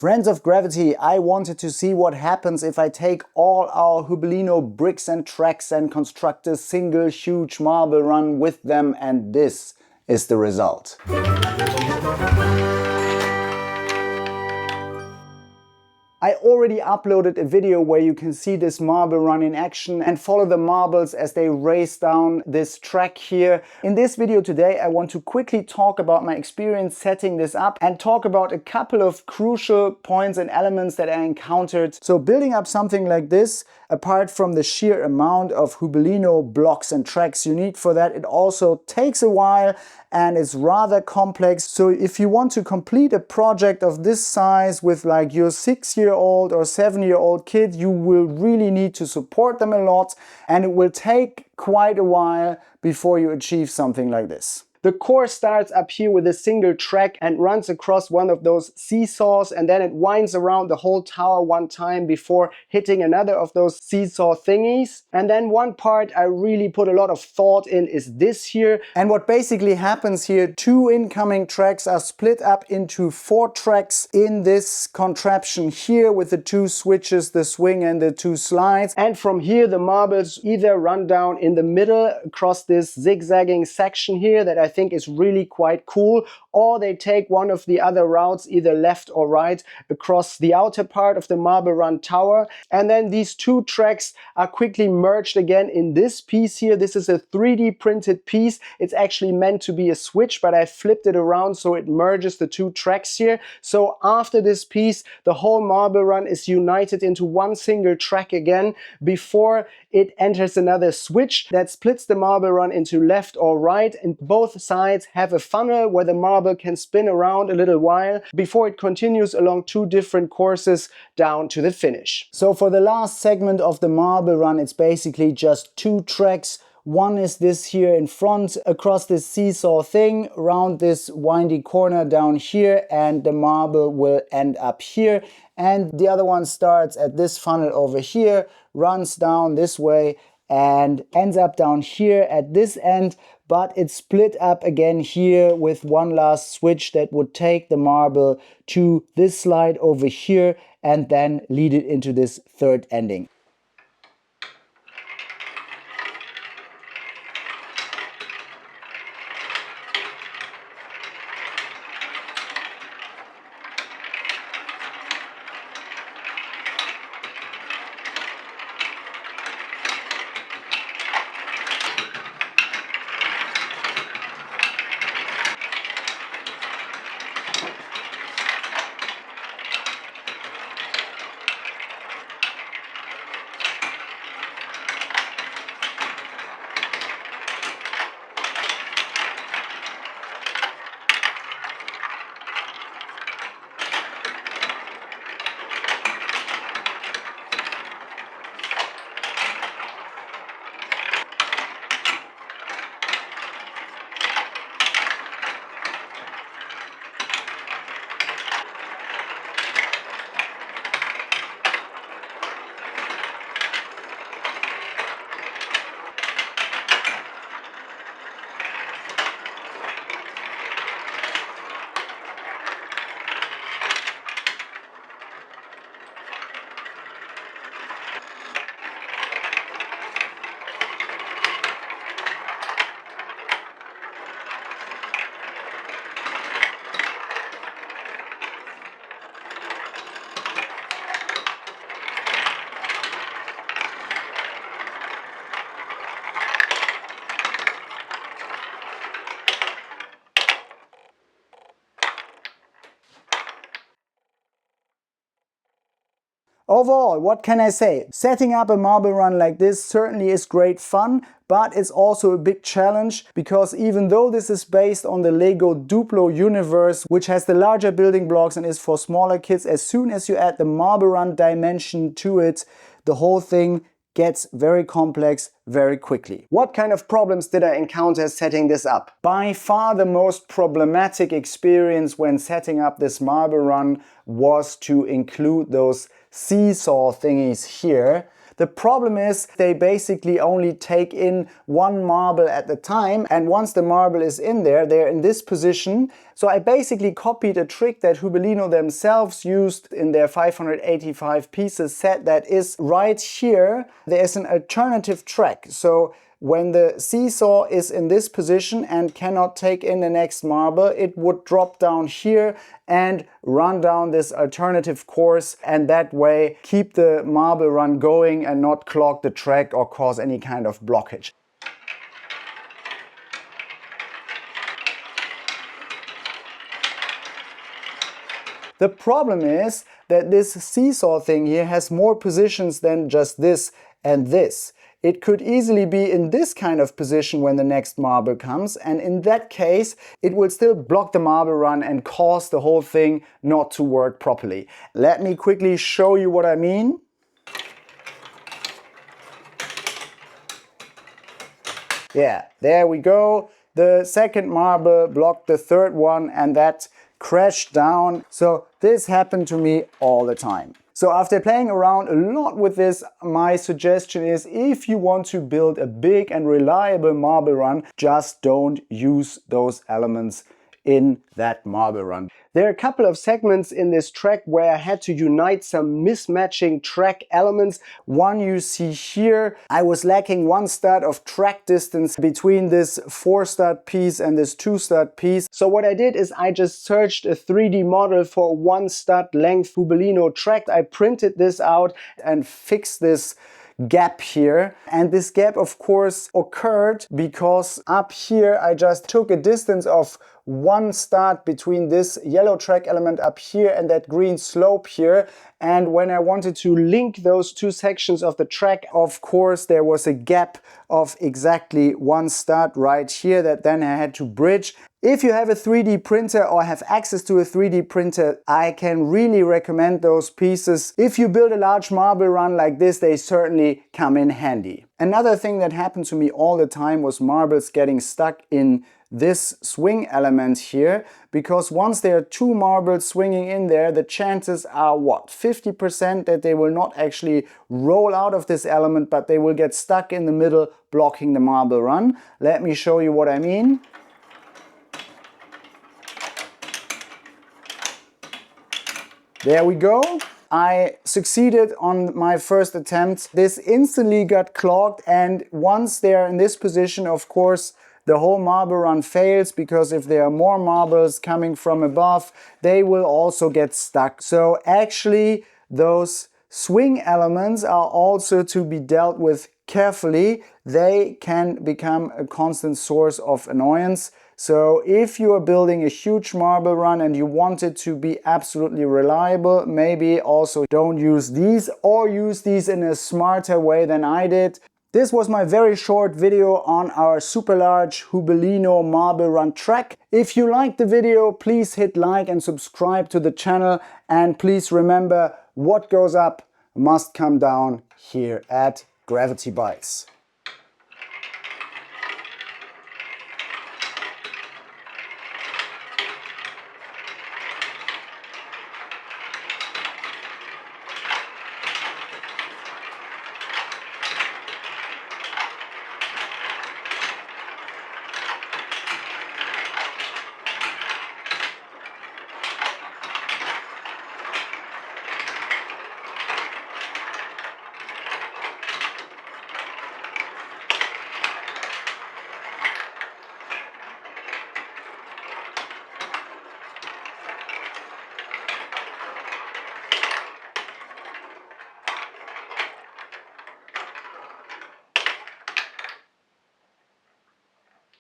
Friends of gravity, I wanted to see what happens if I take all our Hubelino bricks and tracks and construct a single huge marble run with them, and this is the result. I already uploaded a video where you can see this marble run in action and follow the marbles as they race down this track here. In this video today, I want to quickly talk about my experience setting this up and talk about a couple of crucial points and elements that I encountered. So building up something like this, apart from the sheer amount of Hubelino blocks and tracks you need for that, it also takes a while and it's rather complex. So if you want to complete a project of this size with like your 6-year-old or 7-year-old kid, you will really need to support them a lot, and it will take quite a while before you achieve something like this. The core starts up here with a single track and runs across one of those seesaws, and then it winds around the whole tower one time before hitting another of those seesaw thingies. And then one part I really put a lot of thought in is this here. And what basically happens here, 2 incoming tracks are split up into 4 tracks in this contraption here with the 2 switches, the swing and the 2 slides. And from here the marbles either run down in the middle across this zigzagging section here that I think is really quite cool, or they take one of the other routes, either left or right, across the outer part of the marble run tower. And then these 2 tracks are quickly merged again in this piece here. This is a 3D printed piece. It's actually meant to be a switch, but I flipped it around so it merges the 2 tracks here. So after this piece, the whole marble run is united into one single track again before it enters another switch that splits the marble run into left or right, and both sides have a funnel where the marble can spin around a little while before it continues along 2 different courses down to the finish. So for the last segment of the marble run, it's basically just 2 tracks. One is this here in front across this seesaw thing, around this windy corner down here, and the marble will end up here. And the other one starts at this funnel over here, runs down this way and ends up down here at this end, but it's split up again here with one last switch that would take the marble to this slide over here and then lead it into this third ending. Overall, what can I say? Setting up a marble run like this certainly is great fun, but it's also a big challenge, because even though this is based on the Lego Duplo universe, which has the larger building blocks and is for smaller kids, as soon as you add the marble run dimension to it, the whole thing gets very complex very quickly. What kind of problems did I encounter setting this up? By far the most problematic experience when setting up this marble run was to include those seesaw thingies here. The problem is they basically only take in one marble at a time, and once the marble is in there, they're in this position. So I basically copied a trick that Hubelino themselves used in their 585 pieces set that is right here. There's an alternative track. So when the seesaw is in this position and cannot take in the next marble, it would drop down here and run down this alternative course, and that way keep the marble run going and not clog the track or cause any kind of blockage. The problem is that this seesaw thing here has more positions than just this and this. It could easily be in this kind of position when the next marble comes, and in that case it will still block the marble run and cause the whole thing not to work properly. Let me quickly show you what I mean. Yeah, there we go. The second marble blocked the third one and that crashed down. So this happened to me all the time. So after playing around a lot with this, my suggestion is, if you want to build a big and reliable marble run, just don't use those elements in that marble run. There are a couple of segments in this track where I had to unite some mismatching track elements. One you see here. I was lacking one stud of track distance between this 4-stud piece and this 2-stud piece. So what I did is I just searched a 3D model for 1-stud length Hubelino track. I printed this out and fixed this gap here, and this gap of course occurred because up here I just took a distance of 1 stud between this yellow track element up here and that green slope here, and when I wanted to link those two sections of the track, of course there was a gap of exactly 1 stud right here that then I had to bridge. If you have a 3D printer or have access to a 3D printer, I can really recommend those pieces. If you build a large marble run like this, they certainly come in handy. Another thing that happened to me all the time was marbles getting stuck in this swing element here, because once there are 2 marbles swinging in there, the chances are what, 50% that they will not actually roll out of this element, but they will get stuck in the middle, blocking the marble run. Let me show you what I mean. There we go. I succeeded on my first attempt. This instantly got clogged, and once they're in this position, of course, the whole marble run fails, because if there are more marbles coming from above, they will also get stuck. So actually those swing elements are also to be dealt with carefully. They can become a constant source of annoyance. So if you are building a huge marble run and you want it to be absolutely reliable, maybe also don't use these, or use these in a smarter way than I did. This was my very short video on our super large Hubelino marble run track. If you liked the video, please hit like and subscribe to the channel, and please remember, what goes up must come down here at Gravity Bikes.